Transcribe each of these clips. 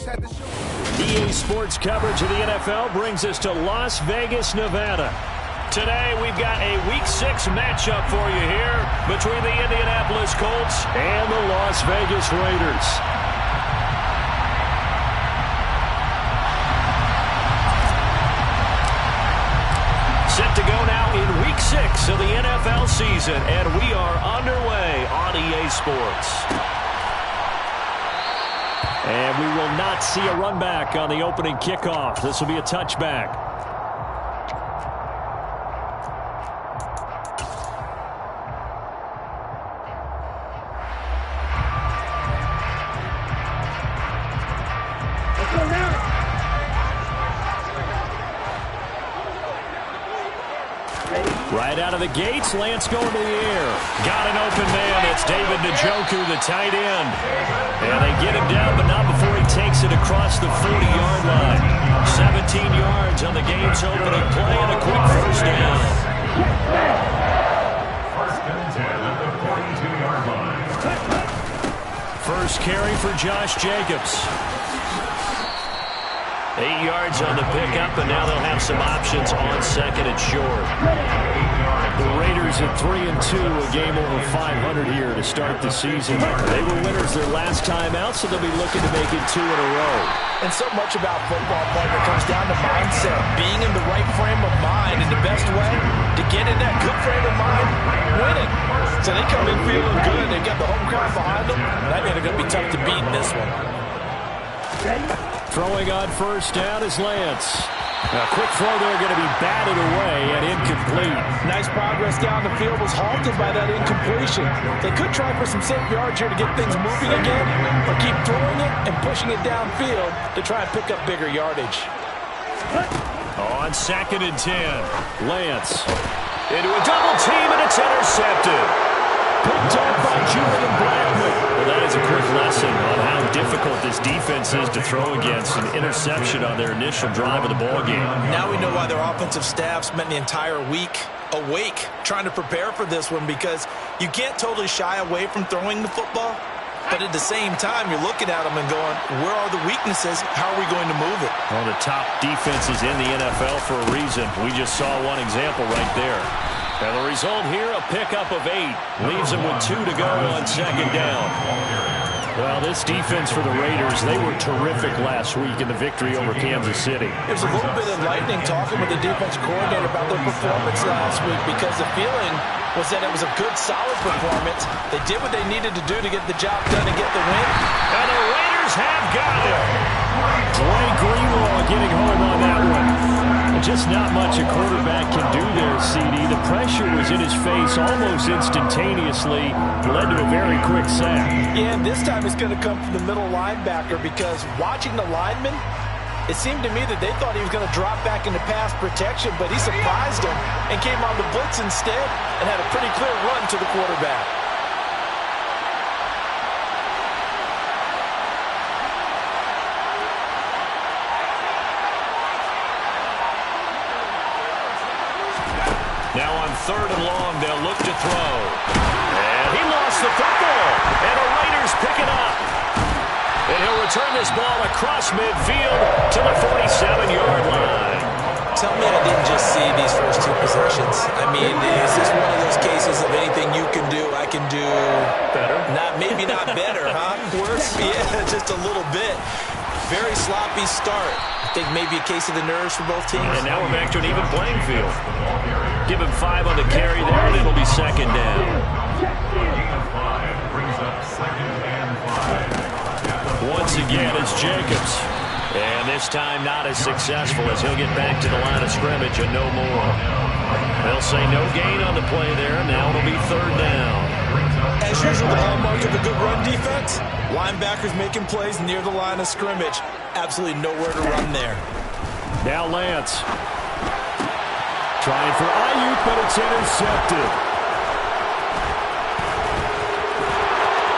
EA Sports coverage of the NFL brings us to Las Vegas, Nevada. Today, we've got a Week 6 matchup for you here between the Indianapolis Colts and the Las Vegas Raiders. Set to go now in Week 6 of the NFL season, and we are underway on EA Sports. And we will not see a run back on the opening kickoff. This will be a touchback. Right out of the gates, Lance going to the air. Got an open man. It's David Njoku, the tight end. And they get him down, but not before he takes it across the 40-yard line. 17 yards on the game's opening play and a quick first down. First and 10 at the 42-yard line. First carry for Josh Jacobs. 8 yards on the pickup, and now they'll have some options on second and short. The Raiders at 3-2, a game over 500 here to start the season. They were winners their last time out, so they'll be looking to make it 2 in a row. And so much about football, partner, comes down to mindset. Being in the right frame of mind, and the best way to get in that good frame of mind, winning. So they come in feeling good. They got the home crowd behind them. That means they're going to be tough to beat in this one. Throwing on first down is Lance. A quick throw there, going to be batted away and incomplete. Nice progress down the field, was halted by that incompletion. They could try for some safe yards here to get things moving again, or keep throwing it and pushing it downfield to try and pick up bigger yardage. On second and 10, Lance into a double team, and it's intercepted. Picked up by Julian Blackman. Well, that is a quick lesson on how difficult this defense is to throw against. An interception on their initial drive of the ballgame. Now we know why their offensive staff spent the entire week awake trying to prepare for this one, because you can't totally shy away from throwing the football, but at the same time, you're looking at them and going, where are the weaknesses? How are we going to move it? One of the top defenses in the NFL for a reason. We just saw one example right there. And the result here, a pickup of 8. Leaves them with 2 to go on second down. Well, this defense for the Raiders, they were terrific last week in the victory over Kansas City. There's a little bit enlightening talking with the defense coordinator about their performance last week, because the feeling was that it was a good, solid performance. They did what they needed to do to get the job done and get the win. And the Raiders have got it. Dre Greenlaw getting home on that one. Just not much a quarterback can do there, CD. The pressure was in his face almost instantaneously. Led to a very quick sack. Yeah, and this time it's going to come from the middle linebacker, because watching the lineman, it seemed to me that they thought he was going to drop back into pass protection, but he surprised him and came on the blitz instead and had a pretty clear run to the quarterback. Now on third and long, they'll look to throw. And he lost the football. And the Raiders pick it up. And he'll return this ball across midfield to the 47-yard line. Tell me I didn't just see these first 2 possessions. I mean, is this one of those cases of anything you can do, I can do better? Maybe not better, huh? Worse? Yeah, just a little bit. Very sloppy start. I think maybe a case of the nerves for both teams. And now we're back to an even playing field. Give him 5 on the carry there, and it'll be second down. Once again, it's Jacobs. And this time not as successful, as he'll get back to the line of scrimmage and no more. They'll say no gain on the play there. Now it'll be third down. As usual, the hallmark of a good run defense, linebackers making plays near the line of scrimmage. Absolutely nowhere to run there. Now Lance. Trying for Ayuk, but it's intercepted.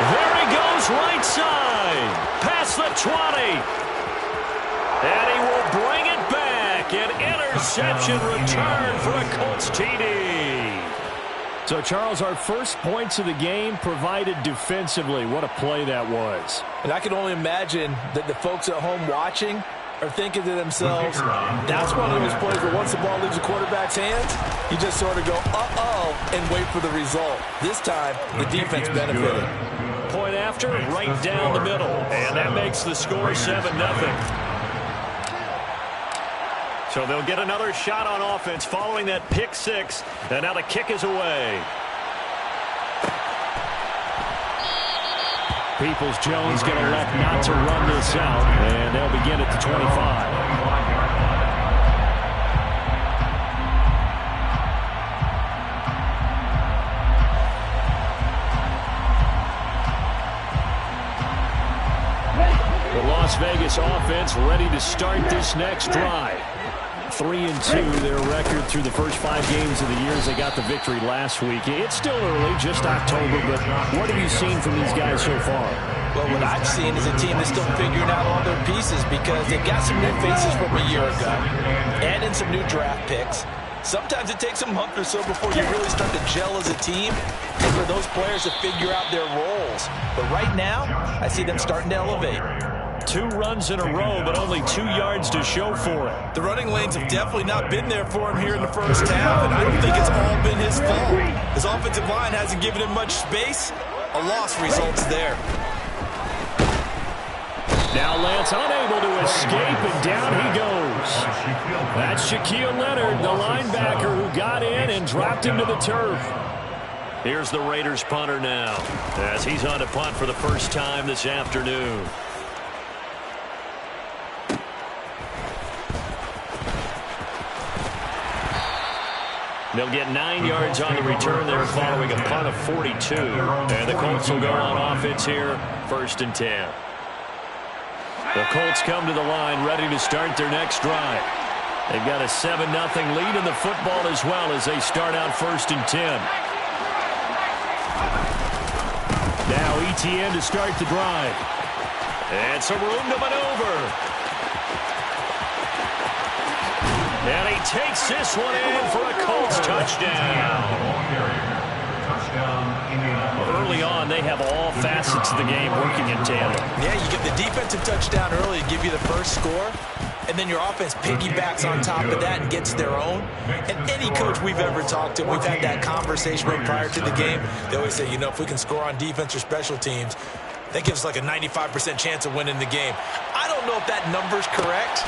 There he goes, right side. Past the 20. And he will bring it back. An interception return for a Colts TD. So, Charles, our first points of the game provided defensively. What a play that was. And I can only imagine that the folks at home watching are thinking to themselves, that's one of those plays where once the ball leaves the quarterback's hands, you just sort of go, uh-oh, and wait for the result. This time, the defense benefited. Point after, right down the middle. And that makes the score 7-0. So they'll get another shot on offense following that pick six. And now the kick is away. Peoples-Jones going to elect not to run this out. And they'll begin at the 25. The Las Vegas offense ready to start this next drive. 3-2 their record through the first 5 games of the year as they got the victory last week. It's still early, just October, but what have you seen from these guys so far? Well, what I've seen is a team that's still figuring out all their pieces because they've got some new faces from a year ago and in some new draft picks. Sometimes it takes a month or so before you really start to gel as a team and for those players to figure out their roles. But right now, I see them starting to elevate. 2 runs in a row, but only 2 yards to show for it. The running lanes have definitely not been there for him here in the first half, and I don't think it's all been his fault. His offensive line hasn't given him much space. A loss results there. Now Lance unable to escape, and down he goes. That's Shaquille Leonard, the linebacker who got in and dropped him to the turf. Here's the Raiders punter now, as he's on to punt for the first time this afternoon. They'll get 9 yards on the return there following a punt of 42. And the Colts will go on offense here, 1st and 10. The Colts come to the line ready to start their next drive. They've got a 7-0 lead in the football as well as they start out 1st and 10. Now ETN to start the drive. And some room to maneuver. And he takes this one in for a Colts touchdown. Early on, they have all facets of the game working in tandem. Yeah, you get the defensive touchdown early to give you the first score, and then your offense piggybacks on top of that and gets their own. And any coach we've ever talked to, we've had that conversation with prior to the game, they always say, you know, if we can score on defense or special teams, that gives us like a 95% chance of winning the game. I don't know if that number's correct,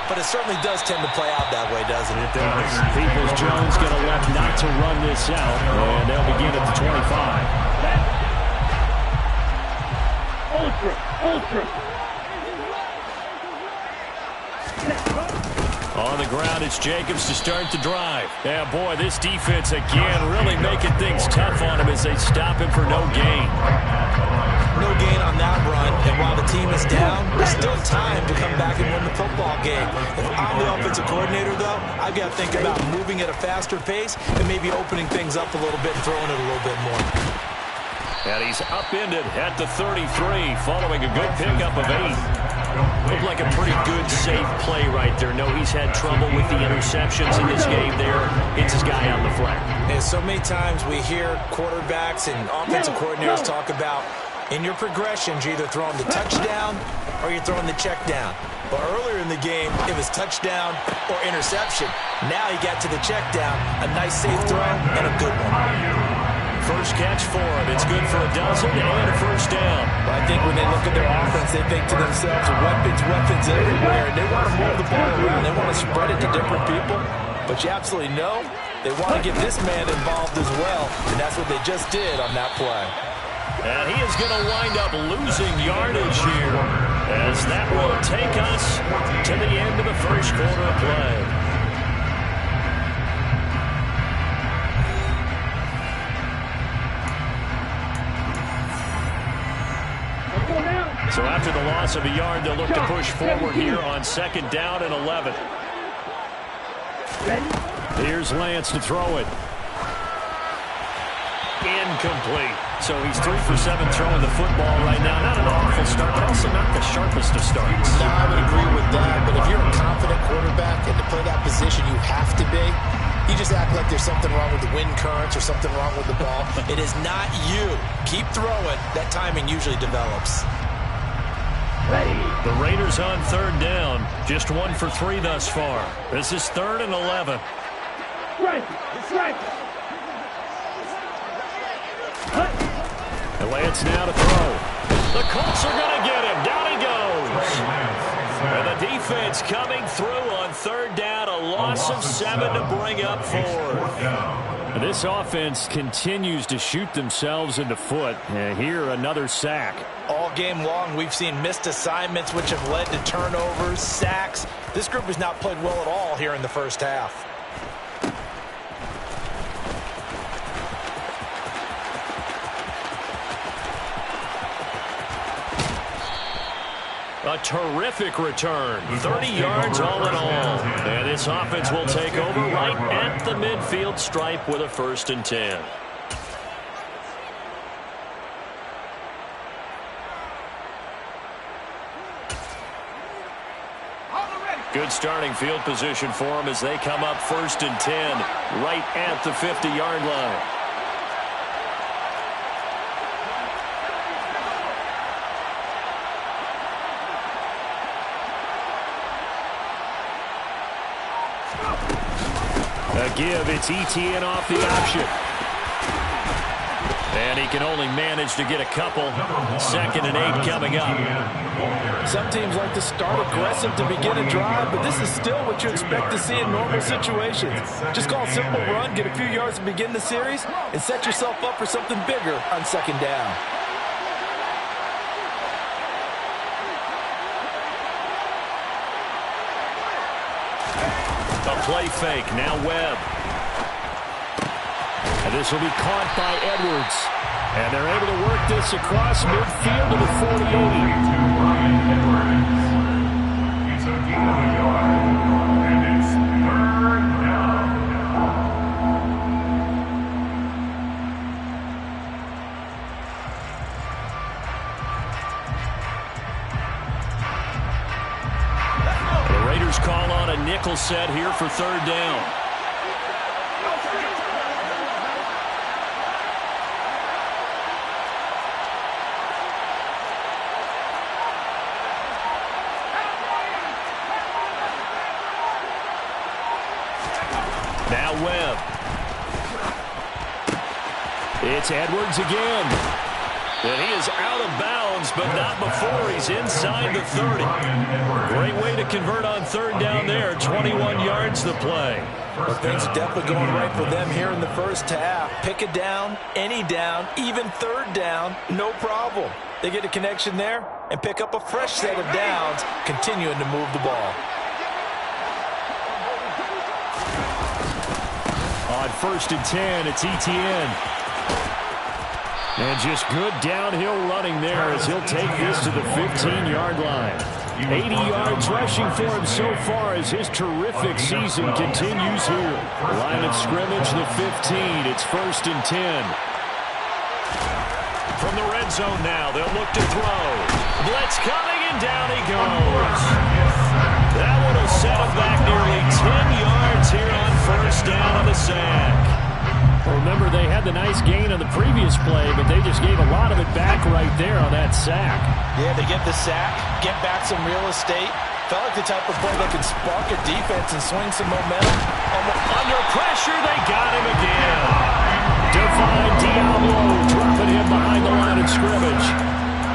but it certainly does tend to play out that way, doesn't it? It does. Peoples-Jones going to elect not to run this out, and they'll begin at the 25. On the ground, it's Jacobs to start the drive. Yeah, boy, this defense again really making things tough on him as they stop him for no gain. No gain on that run, and while the team is down, there's still time to come back and win the football game. If I'm the offensive coordinator, though, I've got to think about moving at a faster pace and maybe opening things up a little bit and throwing it a little bit more. And he's upended at the 33 following a good pickup of 8. Looked like a pretty good, safe play right there. No, he's had trouble with the interceptions in this game there. It's his guy on the flat. And so many times we hear quarterbacks and offensive coordinators talk about in your progressions, you're either throwing the touchdown or you're throwing the check down. But earlier in the game, it was touchdown or interception. Now he got to the check down, a nice safe throw, and a good one. First catch for him. It's good for a dozen and a first down. But I think when they look at their offense, they think to themselves, weapons everywhere. And they want to move the ball around. They want to spread it to different people. But you absolutely know they want to get this man involved as well. And that's what they just did on that play. And he is going to wind up losing yardage here as that will take us to the end of the first quarter of play. So after the loss of a yard, they'll look to push forward here on 2nd down and 11. Here's Lance to throw it. Incomplete. So he's 3 for 7 throwing the football right now. Not an awful start, but also not the sharpest of starts. No, I would agree with that. But if you're a confident quarterback and to play that position, you have to be. You just act like there's something wrong with the wind currents or something wrong with the ball. It is not you. Keep throwing. That timing usually develops. The Raiders on third down. Just 1 for 3 thus far. This is 3rd and 11. And Lance now to throw. The Colts are going to get him. Down he goes. And the defense coming through on third down. A loss of 7 to bring up 4. This offense continues to shoot themselves in the foot. And here, another sack. All game long, we've seen missed assignments, which have led to turnovers, sacks. This group has not played well at all here in the first half. A terrific return. 30 yards all in all. And this offense will take over right at the midfield stripe with a 1st and 10. Good starting field position for them as they come up 1st and 10 right at the 50-yard line. A give, it's ETN off the option. And he can only manage to get a couple. 2nd and 8 coming up. Some teams like to start aggressive to begin a drive, but this is still what you expect to see in normal situations. Just call a simple run, get a few yards to begin the series, and set yourself up for something bigger on 2nd down. A play fake, now Webb. And this will be caught by Edwards. And they're able to work this across midfield to the 48. It's a gain of a yard, and it's 3rd down. The Raiders call on a nickel set here for 3rd down. Now Webb. It's Edwards again. And he is out of bounds, but not before he's inside the 30. Great way to convert on 3rd down there. 21 yards to play. Well, things are definitely going right for them here in the first half. Pick a down, any down, even 3rd down, no problem. They get a connection there and pick up a fresh set of downs, continuing to move the ball. On 1st and 10, it's ETN. And just good downhill running there as he'll take this to the 15-yard line. 80 yards rushing for him so far as his terrific season continues here. Line of scrimmage, the 15. It's 1st and 10. From the red zone now, they'll look to throw. Blitz coming, and down he goes. That one will set him back nearly 10 yards here on 1st down on the sack. Well, remember, they had the nice gain on the previous play, but they just gave a lot of it back right there on that sack. Yeah, they get the sack, get back some real estate. Felt like the type of play that can spark a defense and swing some momentum. Under pressure, they got him again. Divine Diablo dropping him behind the line of scrimmage.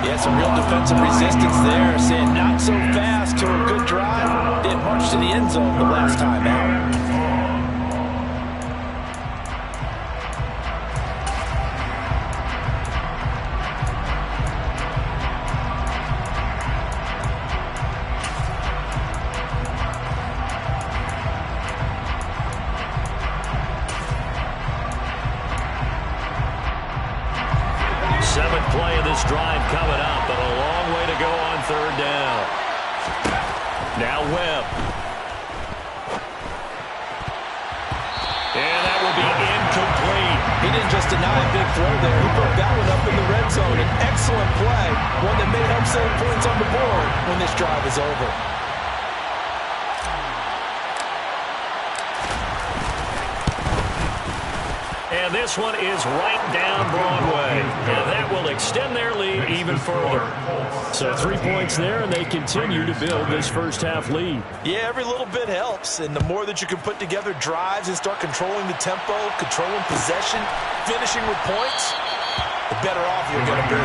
Yeah, some real defensive resistance there. Saying not so fast to a good drive. Didn't march to the end zone the last time out. 7th play of this drive coming up, but a long way to go on 3rd down. Now Webb. And that will be incomplete. He didn't just deny a big throw there. He put that one up in the red zone. An excellent play. One that may help save points on the board when this drive is over. And this one is right down Broadway. And that will extend their lead even further. So 3 points there, and they continue to build this first-half lead. Yeah, every little bit helps. And the more that you can put together drives and start controlling the tempo, controlling possession, finishing with points, the better off you're going to be.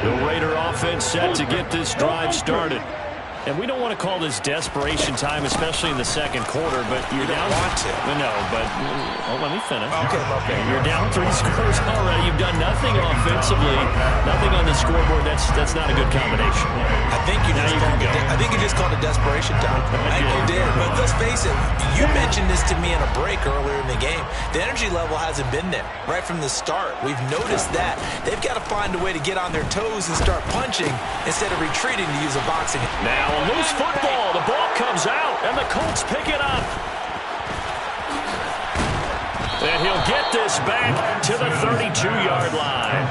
The Raider offense set to get this drive started. And we don't want to call this desperation time, especially in the second quarter, but you're down. Want to. No, but let me finish. Okay. You're down 3 scores already. You've done nothing offensively, nothing on the scoreboard. That's not a good combination. I think you just called it desperation time. I think you did. But let's face it, you mentioned this to me in a break earlier in the game. The energy level hasn't been there right from the start. We've noticed that. They've got to find a way to get on their toes and start punching instead of retreating to use a boxing. Now a loose football. The ball comes out, and the Colts pick it up. And he'll get this back to the 32-yard line.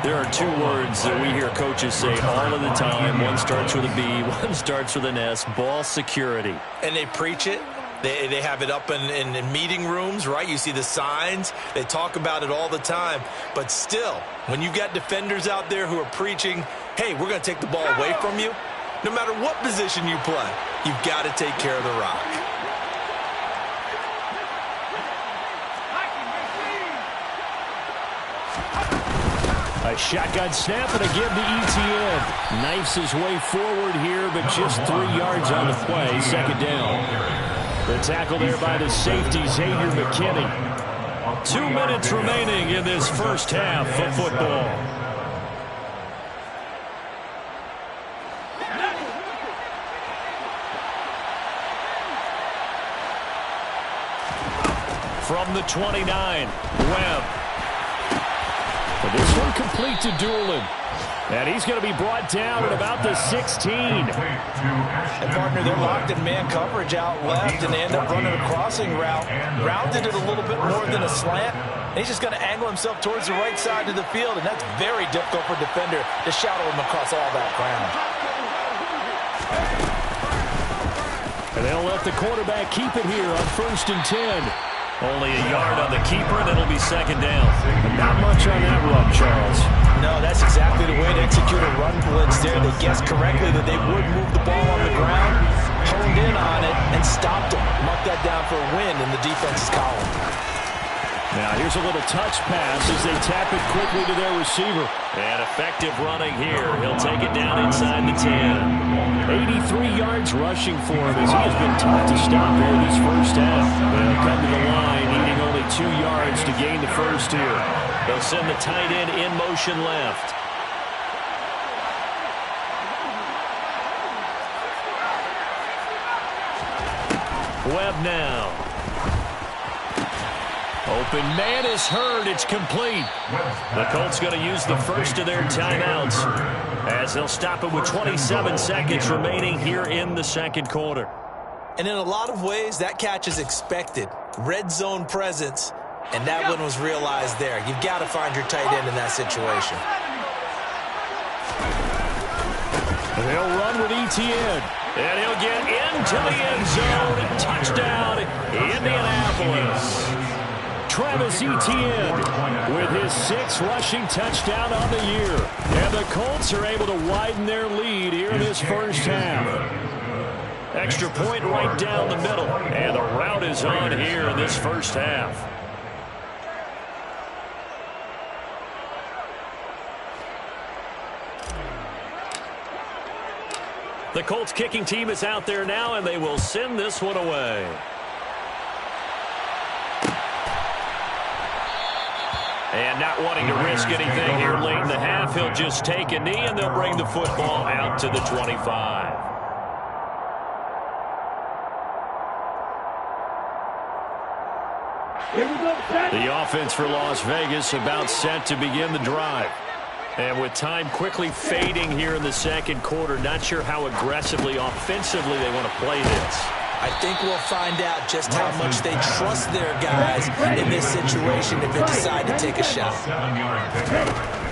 There are 2 words that we hear coaches say all of the time. One starts with a B, one starts with an S. Ball security. And they preach it. They have it up in meeting rooms, right? You see the signs. They talk about it all the time. But still, when you've got defenders out there who are preaching, hey, we're going to take the ball away from you, no matter what position you play, you've got to take care of the rock. A shotgun snap and a give to ETN. Knifes his way forward here, but just 3 yards on the play. Second down. The tackle there by the safety, Xavier McKinney. 2 minutes remaining in this first half of football. From the 29, Webb. But this one complete to Doolin. And he's going to be brought down at about the 16. And partner, they're locked in man coverage out left, and they end up running a crossing route. Rounded it a little bit more than a slant. And he's just going to angle himself towards the right side of the field, and that's very difficult for a defender to shadow him across all that ground. And they'll let the quarterback keep it here on 1st and 10. Only a yard on the keeper, and it'll be second down. Not much on that run, Charles. No, that's exactly the way to execute a run blitz there. They guessed correctly that they would move the ball on the ground, honed in on it, and stopped them. Mark that down for a win in the defense's column. Now here's a little touch pass as they tap it quickly to their receiver. And effective running here. He'll take it down inside the 10. 83 yards rushing for him as he has been tough to stop here this first half. They'll come to the line, needing only 2 yards to gain the first here. They'll send the tight end in motion left. Webb now. Open man is heard. It's complete. The Colts going to use the first of their timeouts as they'll stop it with 27 seconds remaining here in the second quarter. And in a lot of ways, that catch is expected. Red zone presence, and that one was realized there. You've got to find your tight end in that situation. They'll run with ETN, and he'll get into the end zone. Touchdown, Indianapolis. Travis Etienne with his 6th rushing touchdown on the year. And the Colts are able to widen their lead here in this first half. Extra point right down the middle. And the route is on here in this first half. The Colts kicking team is out there now, and they will send this one away. And not wanting to risk anything here late in the half, he'll just take a knee, and they'll bring the football out to the 25. The offense for Las Vegas about set to begin the drive. And with time quickly fading here in the second quarter, not sure how aggressively, offensively they want to play this. I think we'll find out just how much they trust their guys in this situation if they decide to take a shot.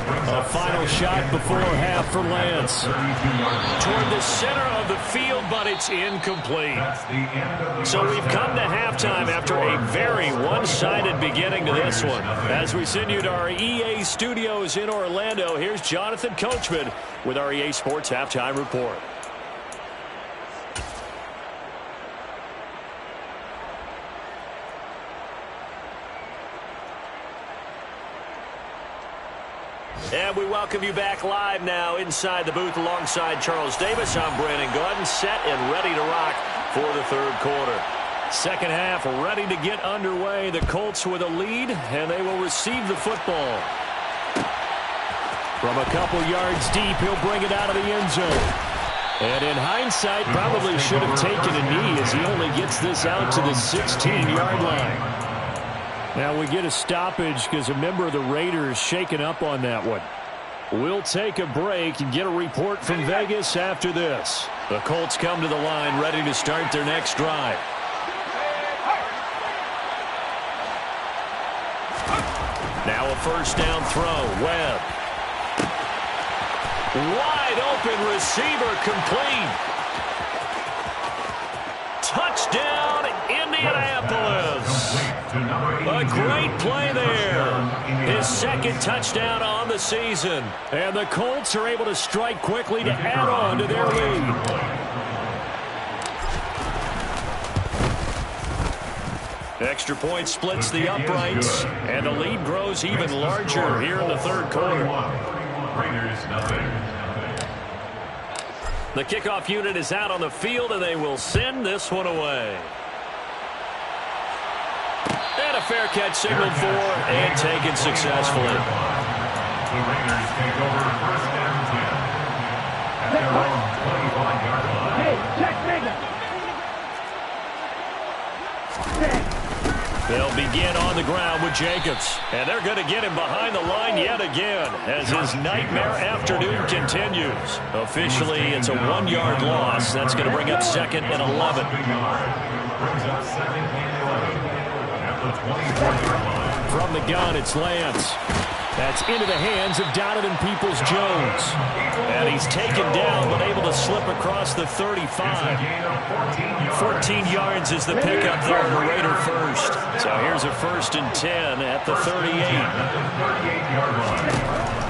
A final shot before half for Lance. Toward the center of the field, but it's incomplete. So we've come to halftime after a very one-sided beginning to this one. As we send you to our EA studios in Orlando, here's Jonathan Coachman with our EA Sports Halftime Report. And we welcome you back live now inside the booth alongside Charles Davis. I'm Brandon Gordon, set and ready to rock for the third quarter. Second half ready to get underway. The Colts with a lead, and they will receive the football. From a couple yards deep, he'll bring it out of the end zone. And in hindsight, probably should have taken a knee as he only gets this out to the 16-yard line. Now we get a stoppage because a member of the Raiders shaken up on that one. We'll take a break and get a report from Vegas after this. The Colts come to the line ready to start their next drive. Now a first down throw. Webb. Wide open receiver complete. Touchdown Indianapolis. A great play there. His second touchdown on the season. And the Colts are able to strike quickly to add on to their lead. Extra point splits the uprights. And the lead grows even larger here in the third quarter. The kickoff unit is out on the field, and they will send this one away. And a fair catch signaled for and taken successfully. The Raiders take over first and 10 at their own 25-yard line. Hey, check They'll begin on the ground with Jacobs. And they're going to get him behind the line yet again as his nightmare afternoon continues. Officially, it's a 1-yard loss. That's going to bring up second and 11. Brings up second and 11. From the gun, it's Lance. That's into the hands of Donovan Peoples-Jones. And he's taken down, but able to slip across the 35. 14 yards is the pickup there to Raider first. So here's a first and 10 at the 38.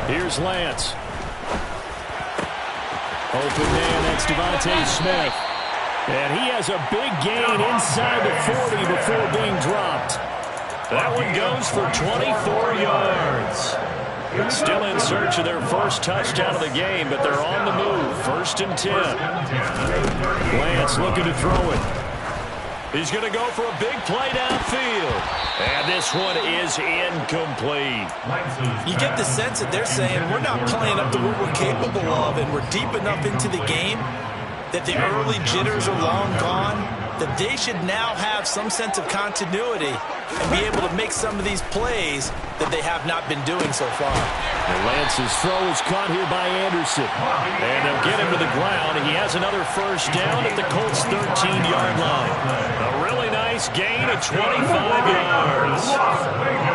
Here's Lance. Open man, that's Devontae Smith. And he has a big gain inside the 40 before being dropped. That one goes for 24 yards. Still in search of their first touchdown of the game, but they're on the move. First and 10. Lance looking to throw it. He's going to go for a big play downfield. And this one is incomplete. You get the sense that they're saying we're not playing up to what we're capable of, and we're deep enough into the game that the early jitters are long gone, that they should now have some sense of continuity and be able to make some of these plays that they have not been doing so far. And Lance's throw is caught here by Anderson. And they'll get him to the ground. He has another first down at the Colts' 13-yard line. A really nice gain of 25 yards.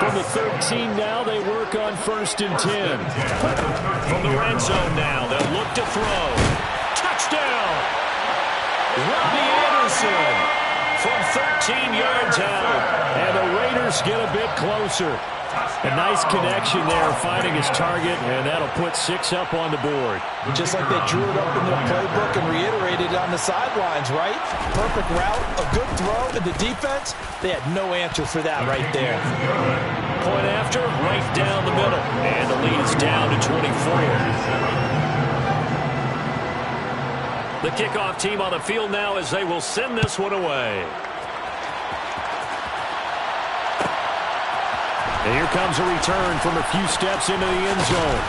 From the 13 now, they work on first and 10. From the red zone now, they'll look to throw. Touchdown! Robbie Anderson from 13 yards out. And the Raiders get a bit closer. A nice connection there, finding his target, and that'll put 6 up on the board. Just like they drew it up in their playbook and reiterated on the sidelines, right? Perfect route, a good throw, and the defense, they had no answer for that right there. Point after, right down the middle. And the lead is down to 24. The kickoff team on the field now as they will send this one away. And here comes a return from a few steps into the end zone.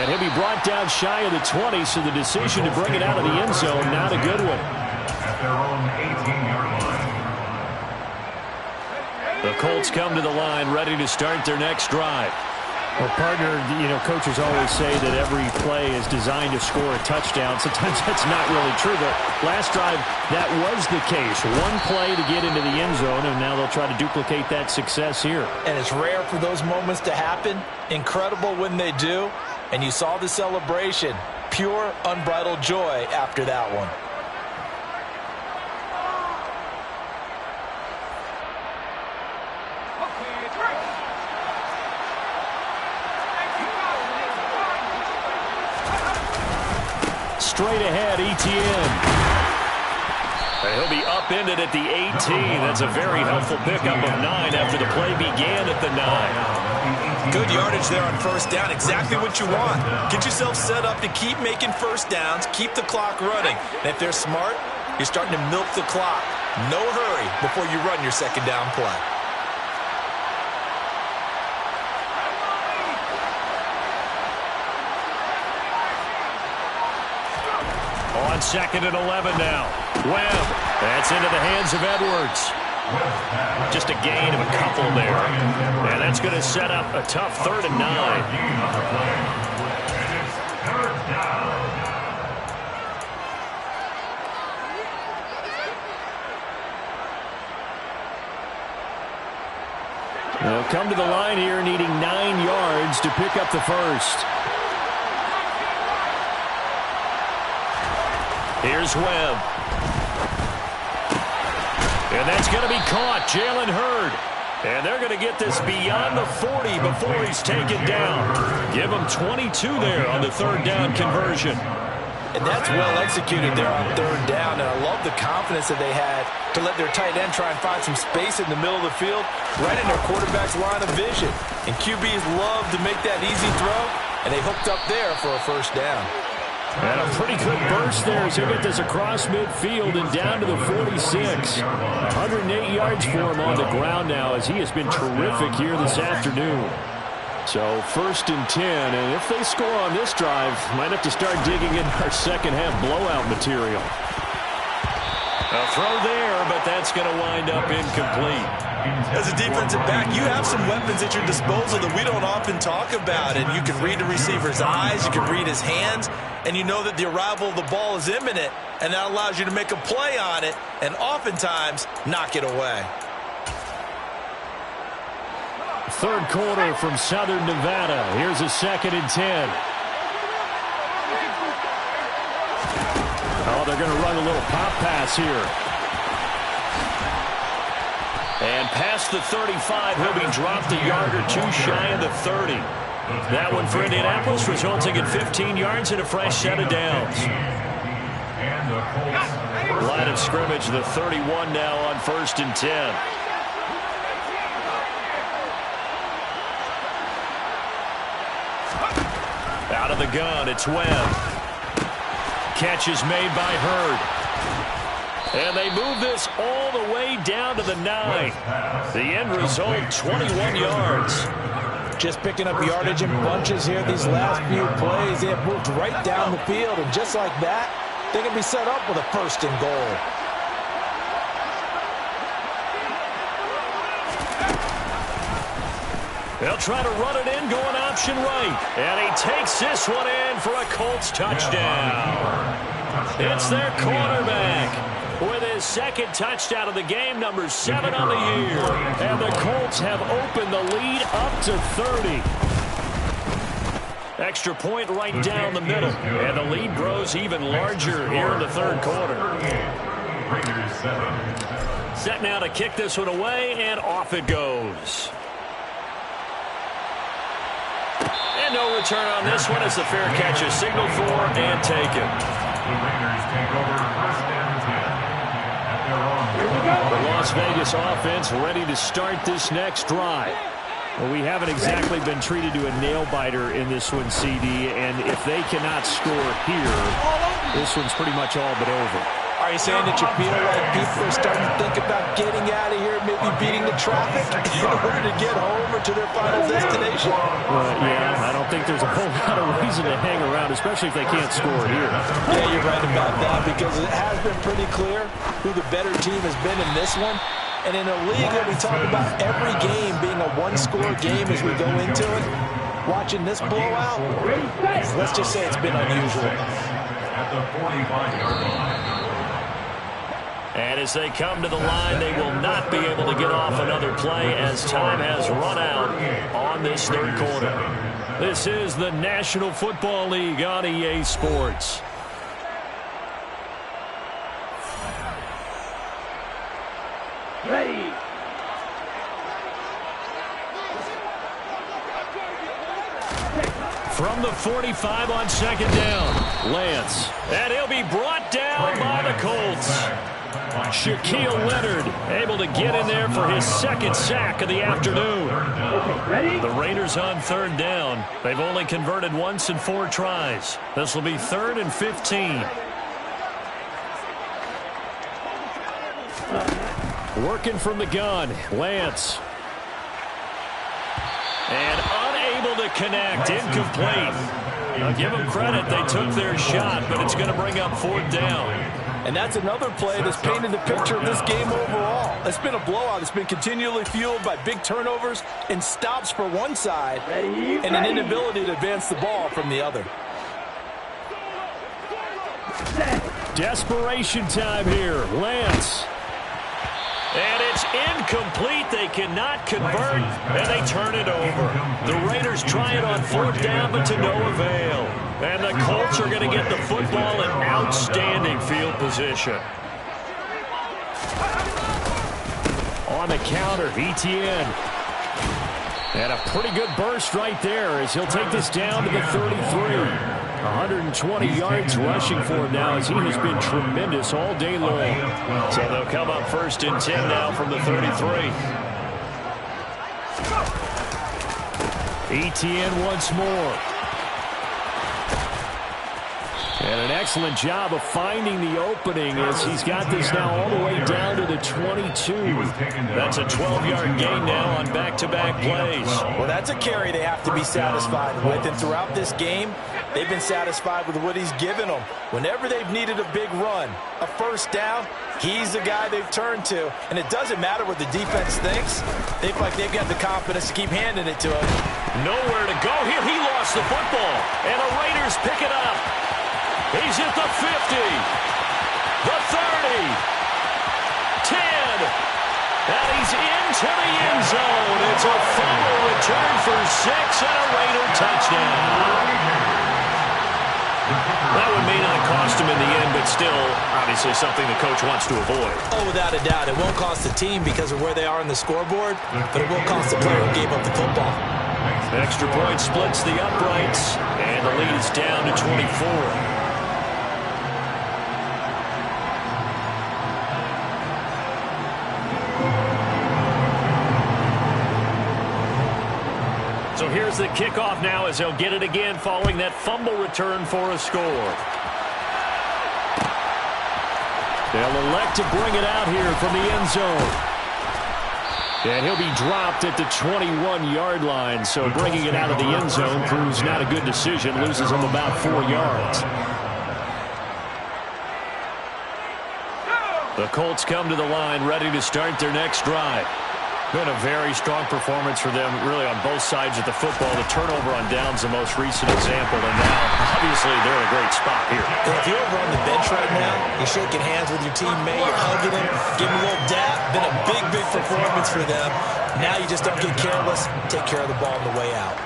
And he'll be brought down shy of the 20, so the decision to bring it out of the end zone, not a good one. At their own 18-yard line. The Colts come to the line ready to start their next drive. Well, partner, coaches always say that every play is designed to score a touchdown. Sometimes that's not really true, but last drive, that was the case. One play to get into the end zone, and now they'll try to duplicate that success here. And it's rare for those moments to happen. Incredible when they do. And you saw the celebration. Pure, unbridled joy after that one. Straight ahead, Etienne. He'll be upended at the 18. That's a very helpful pickup of 9 after the play began at the 9. Good yardage there on first down. Exactly what you want. Get yourself set up to keep making first downs, keep the clock running. And if they're smart, you're starting to milk the clock. No hurry before you run your second down play. On 2nd and 11 now. Webb. That's into the hands of Edwards. Just a gain of a couple there. And that's going to set up a tough 3rd and 9. They'll come to the line here needing 9 yards to pick up the first. Here's Webb. And that's going to be caught. Jalen Hurd. And they're going to get this beyond the 40 before he's taken down. Give him 22 there on the 3rd down conversion. And that's well executed there on 3rd down. And I love the confidence that they had to let their tight end try and find some space in the middle of the field, right in their quarterback's line of vision. And QBs love to make that easy throw, and they hooked up there for a first down. And a pretty quick burst there as he'll get this across midfield and down to the 46. 108 yards for him on the ground now as he has been terrific here this afternoon. So 1st and 10, and if they score on this drive, might have to start digging in our second half blowout material. A throw there, but that's going to wind up incomplete. As a defensive back, you have some weapons at your disposal that we don't often talk about. And you can read the receiver's eyes, you can read his hands, and you know that the arrival of the ball is imminent, and that allows you to make a play on it and oftentimes knock it away. 3rd quarter from Southern Nevada. Here's a 2nd and 10. Oh, they're going to run a little pop pass here. And past the 35, he'll be dropped a yard or 2 shy of the 30. That one for Indianapolis, resulting in 15 yards and a fresh set of downs. Line of scrimmage, the 31 now on 1st and 10. Out of the gun, it's Webb. Catch is made by Hurd. And they move this all the way down to the 9. The end result, 21 yards. Just picking up yardage in bunches here these last few plays. They have moved right down the field, and just like that, they can be set up with a 1st and goal. They'll try to run it in, going option right. And he takes this one in for a Colts touchdown. It's their quarterback with his 2nd touchdown of the game, number 7 on the year. And the Colts have opened the lead up to 30. Extra point right down the middle. And the lead grows even larger here in the 3rd quarter. Set now to kick this one away, and off it goes. And no return on this one as the fair catch is signaled for and taken. The Raiders take over 1st and 10 at their own. The Las Vegas offense ready to start this next drive. Well, we haven't exactly been treated to a nail-biter in this one, CD, and if they cannot score here, this one's pretty much all but over. Are you saying that you feel like people are starting to think about getting out of here, maybe beating the traffic in order to get home or to their final destination? Yeah, I don't think there's a whole lot of reason to hang around, especially if they can't score here. Yeah, you're right about that, because it has been pretty clear who the better team has been in this one. And in a league that we talk about every game being a one-score game as we go into it, watching this blowout, let's just say it's been unusual. At the 45-yard line. And as they come to the line, they will not be able to get off another play as time has run out on this third quarter. This is the National Football League on EA Sports. Ready. From the 45 on second down, Lance. And he'll be brought down by the Colts. Shaquille Leonard able to get in there for his second sack of the afternoon. The Raiders on third down. They've only converted once in 4 tries. This will be 3rd and 15. Working from the gun, Lance. And unable to connect, incomplete. Now give them credit, they took their shot, but it's going to bring up 4th down. And that's another play that's painted the picture of this game overall. It's been a blowout. It's been continually fueled by big turnovers and stops for one side and an inability to advance the ball from the other. Desperation time here. Lance. And it's incomplete. They cannot convert, and they turn it over. The Raiders try it on 4th down, but to no avail. And the Colts are going to get the football in outstanding field position. On the counter, Etienne. And a pretty good burst right there as he'll take this down to the 33. 120 yards rushing for him now as he has been tremendous all day long. So they'll come up 1st and 10 now from the 33. Etienne once more. And an excellent job of finding the opening as he's got this now all the way down to the 22. That's a 12-yard gain now on back-to-back plays. Well, that's a carry they have to be satisfied with. And throughout this game, they've been satisfied with what he's given them. Whenever they've needed a big run, a 1st down, he's the guy they've turned to. And it doesn't matter what the defense thinks. They feel like they've got the confidence to keep handing it to him. Nowhere to go here. He lost the football. And the Raiders pick it up. He's at the 50, the 30, 10, and he's into the end zone. It's a fumble return for 6 and a Raider touchdown. That would mean it cost him in the end, but still, obviously something the coach wants to avoid. Oh, without a doubt. It won't cost the team because of where they are on the scoreboard, but it will cost the player who gave up the football. Extra point splits the uprights, and the lead is down to 24. So here's the kickoff now as they'll get it again following that fumble return for a score. They'll elect to bring it out here from the end zone. And he'll be dropped at the 21-yard line, so bringing it out of the end zone proves not a good decision, loses him about 4 yards. The Colts come to the line ready to start their next drive. Been a very strong performance for them, really, on both sides of the football. The turnover on downs, the most recent example, and now, obviously, they're in a great spot here. And if you're over on the bench right now, you're shaking hands with your teammate, you're hugging him, giving him a little dap. Been a big, big performance for them. Now you just don't get careless. Take care of the ball on the way out.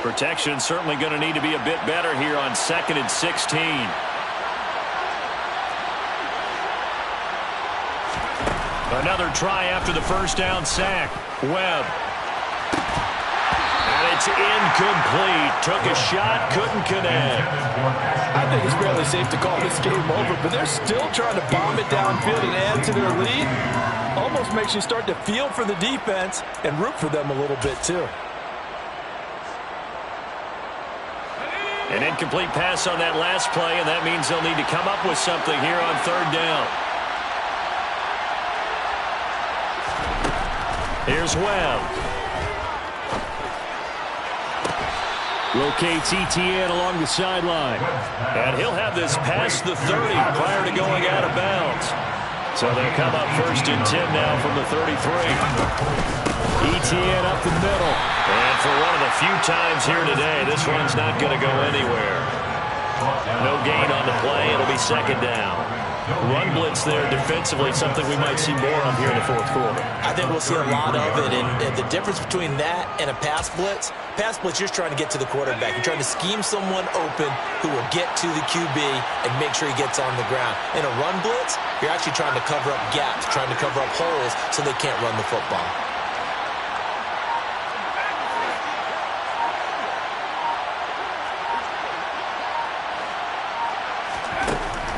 Protection certainly going to need to be a bit better here on 2nd and 16. Another try after the 1st down sack. Webb. And it's incomplete. Took a shot, couldn't connect. I think it's fairly safe to call this game over, but they're still trying to bomb it downfield and add to their lead. Almost makes you start to feel for the defense and root for them a little bit, too. An incomplete pass on that last play, and that means they'll need to come up with something here on 3rd down. Here's Webb. Locates Etienne along the sideline. And he'll have this past the 30 prior to going out of bounds. So they come up 1st and 10 now from the 33. Etienne up the middle. And for one of the few times here today, this one's not going to go anywhere. No gain on the play. It'll be 2nd down. Run blitz there defensively, something we might see more of here in the 4th quarter. I think we'll see a lot of it, and the difference between that and a pass blitz, you're just trying to get to the quarterback. You're trying to scheme someone open who will get to the QB and make sure he gets on the ground. In a run blitz, you're actually trying to cover up gaps, trying to cover up holes so they can't run the football.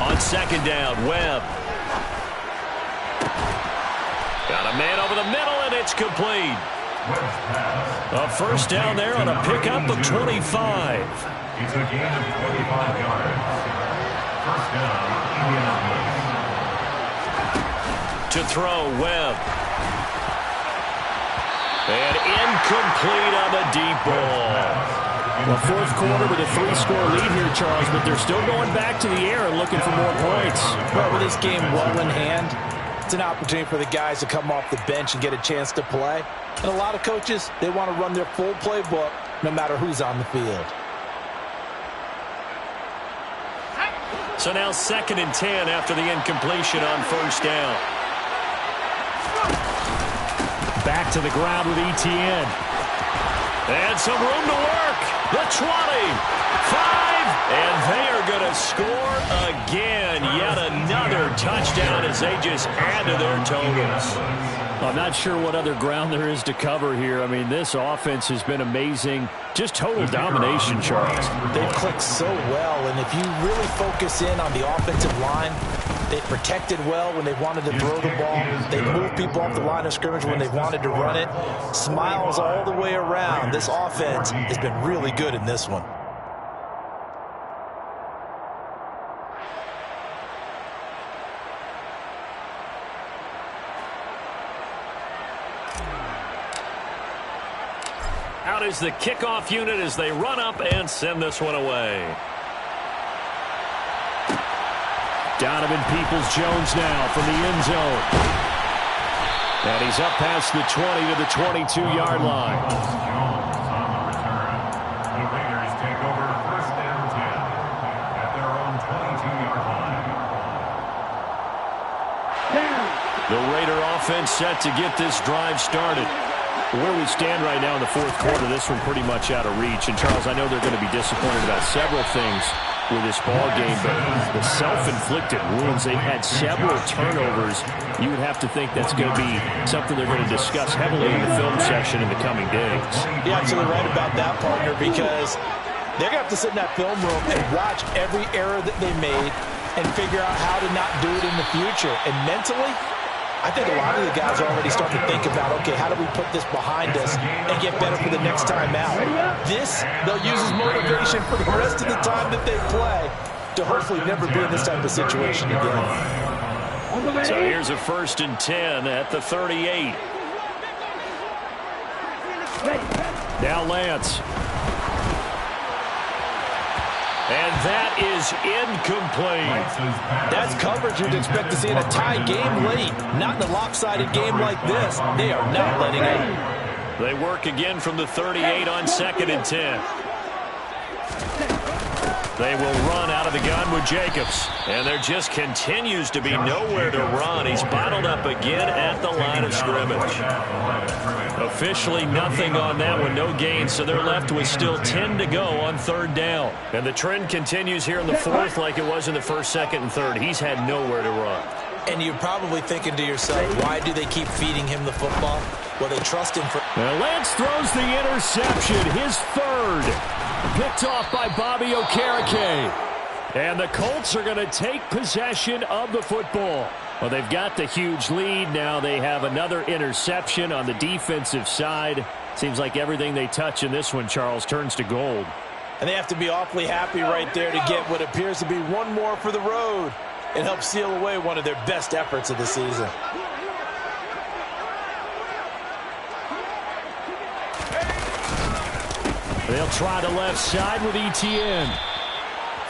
On 2nd down, Webb. Got a man over the middle, and it's complete. A 1st down there on a pickup of 25. It's a gain of 25 yards. 1st down, Indianapolis. To throw, Webb. And incomplete on the deep ball. Well, 4th quarter with a 3-score lead here, Charles, but they're still going back to the air and looking for more points. Well, with this game well in hand, it's an opportunity for the guys to come off the bench and get a chance to play. And a lot of coaches, they want to run their full playbook no matter who's on the field. So now 2nd and 10 after the incompletion on 1st down. Back to the ground with Etienne. And some room to work. The 20, 5, and they are going to score again. Yet another touchdown as they just add to their totals. I'm not sure what other ground there is to cover here. I mean, this offense has been amazing. Just total domination, Charles. They've clicked so well, and if you really focus in on the offensive line, they protected well when they wanted to throw the ball. They moved people off the line of scrimmage when they wanted to run it. Smiles all the way around. This offense has been really good in this one. Out is the kickoff unit as they run up and send this one away. Donovan Peoples-Jones now from the end zone. And he's up past the 20 to the 22-yard line. The Raiders take over 1st and 10 at their own 22-yard line. The Raider offense set to get this drive started. Where we stand right now in the 4th quarter, this one pretty much out of reach. And, Charles, I know they're going to be disappointed about several things with this ball game, but the self-inflicted wounds, they've had several turnovers. You would have to think that's going to be something they're going to discuss heavily in the film session in the coming days. You're absolutely right about that, partner, because they're going to have to sit in that film room and watch every error that they made and figure out how to not do it in the future. And mentally, I think a lot of the guys are already starting to think about, okay, how do we put this behind us and get better for the next time out? This, they'll use as motivation for the rest of the time that they play to hopefully never be in this type of situation again. So here's a 1st and 10 at the 38. Now Lance. And that is incomplete. That's coverage you'd expect to see in a tie game late. Not in a lopsided game like this. They are not letting it. They work again from the 38 on 2nd and 10. They will run out of the gun with Jacobs. And there just continues to be nowhere to run. He's bottled up again at the line of scrimmage. Officially nothing on that one, no gain, so they're left with still 10 to go on 3rd down. And the trend continues here in the 4th like it was in the 1st, 2nd, and 3rd. He's had nowhere to run. And you're probably thinking to yourself, why do they keep feeding him the football? Well, they trust him for... And Lance throws the interception, his 3rd. Picked off by Bobby Okereke. And the Colts are going to take possession of the football. Well, they've got the huge lead. Now they have another interception on the defensive side. Seems like everything they touch in this one, Charles, turns to gold. And they have to be awfully happy right there to get what appears to be one more for the road. It helps seal away one of their best efforts of the season. They'll try the left side with Etienne.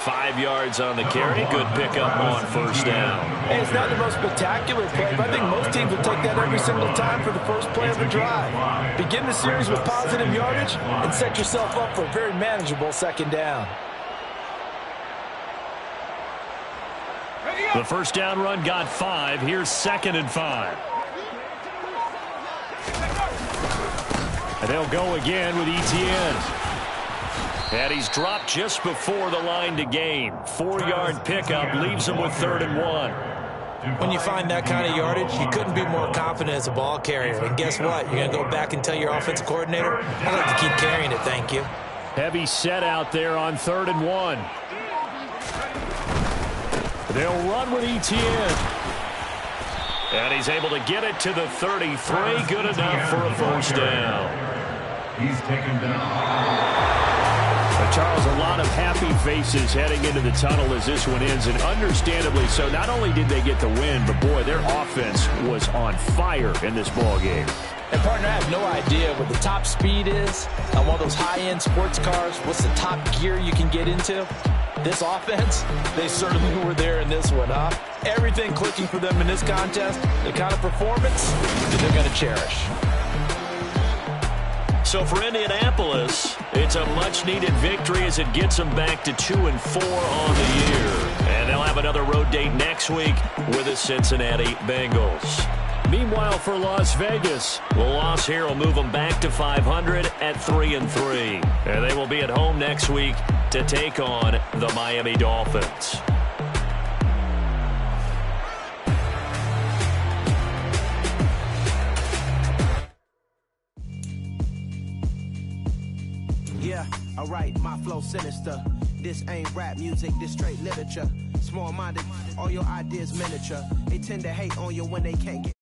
5 yards on the carry. Good pickup on first down. Hey, it's not the most spectacular play, but I think most teams will take that every single time for the first play of the drive. Begin the series with positive yardage and set yourself up for a very manageable second down. The first down run got 5. Here's 2nd and 5. And they'll go again with Etienne. And he's dropped just before the line to gain. 4-yard pickup leaves him with 3rd and 1. When you find that kind of yardage, you couldn't be more confident as a ball carrier. And guess what? You're going to go back and tell your offensive coordinator, I'd like to keep carrying it, thank you. Heavy set out there on 3rd and 1. They'll run with Etienne. And he's able to get it to the 33. Good enough for a first down. He's taken down. Charles, a lot of happy faces heading into the tunnel as this one ends, and understandably so. Not only did they get the win, but boy, their offense was on fire in this ball game. And partner, I have no idea what the top speed is on one of those high-end sports cars. What's the top gear you can get into? This offense, they certainly were there in this one, huh? Everything clicking for them in this contest, the kind of performance that they're going to cherish. So for Indianapolis, it's a much-needed victory as it gets them back to 2-4 on the year. And they'll have another road date next week with the Cincinnati Bengals. Meanwhile, for Las Vegas, the loss here will move them back to 500 at 3-3. And they will be at home next week to take on the Miami Dolphins. Yeah, alright, my flow sinister. This ain't rap music, this straight literature. Small-minded, all your ideas miniature. They tend to hate on you when they can't get